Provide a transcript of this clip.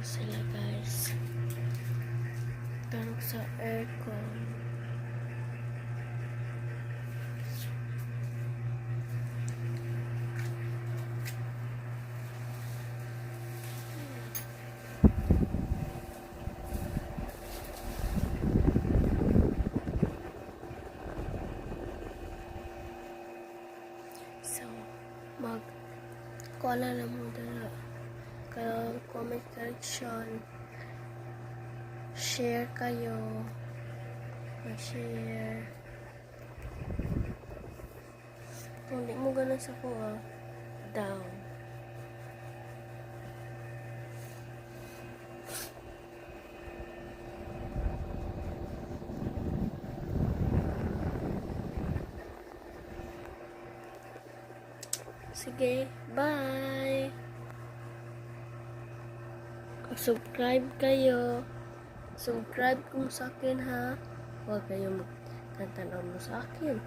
sila guys. Tarong sa aircon. So, kuha na mo dala. Kaya comment section. Share kayo. Mag-share. Kung di mo ganun sa kuha, down. Sige, bye! Subscribe kayo. Subscribe kung sa akin ha. Huwag kayong magtantanaw mo sa akin.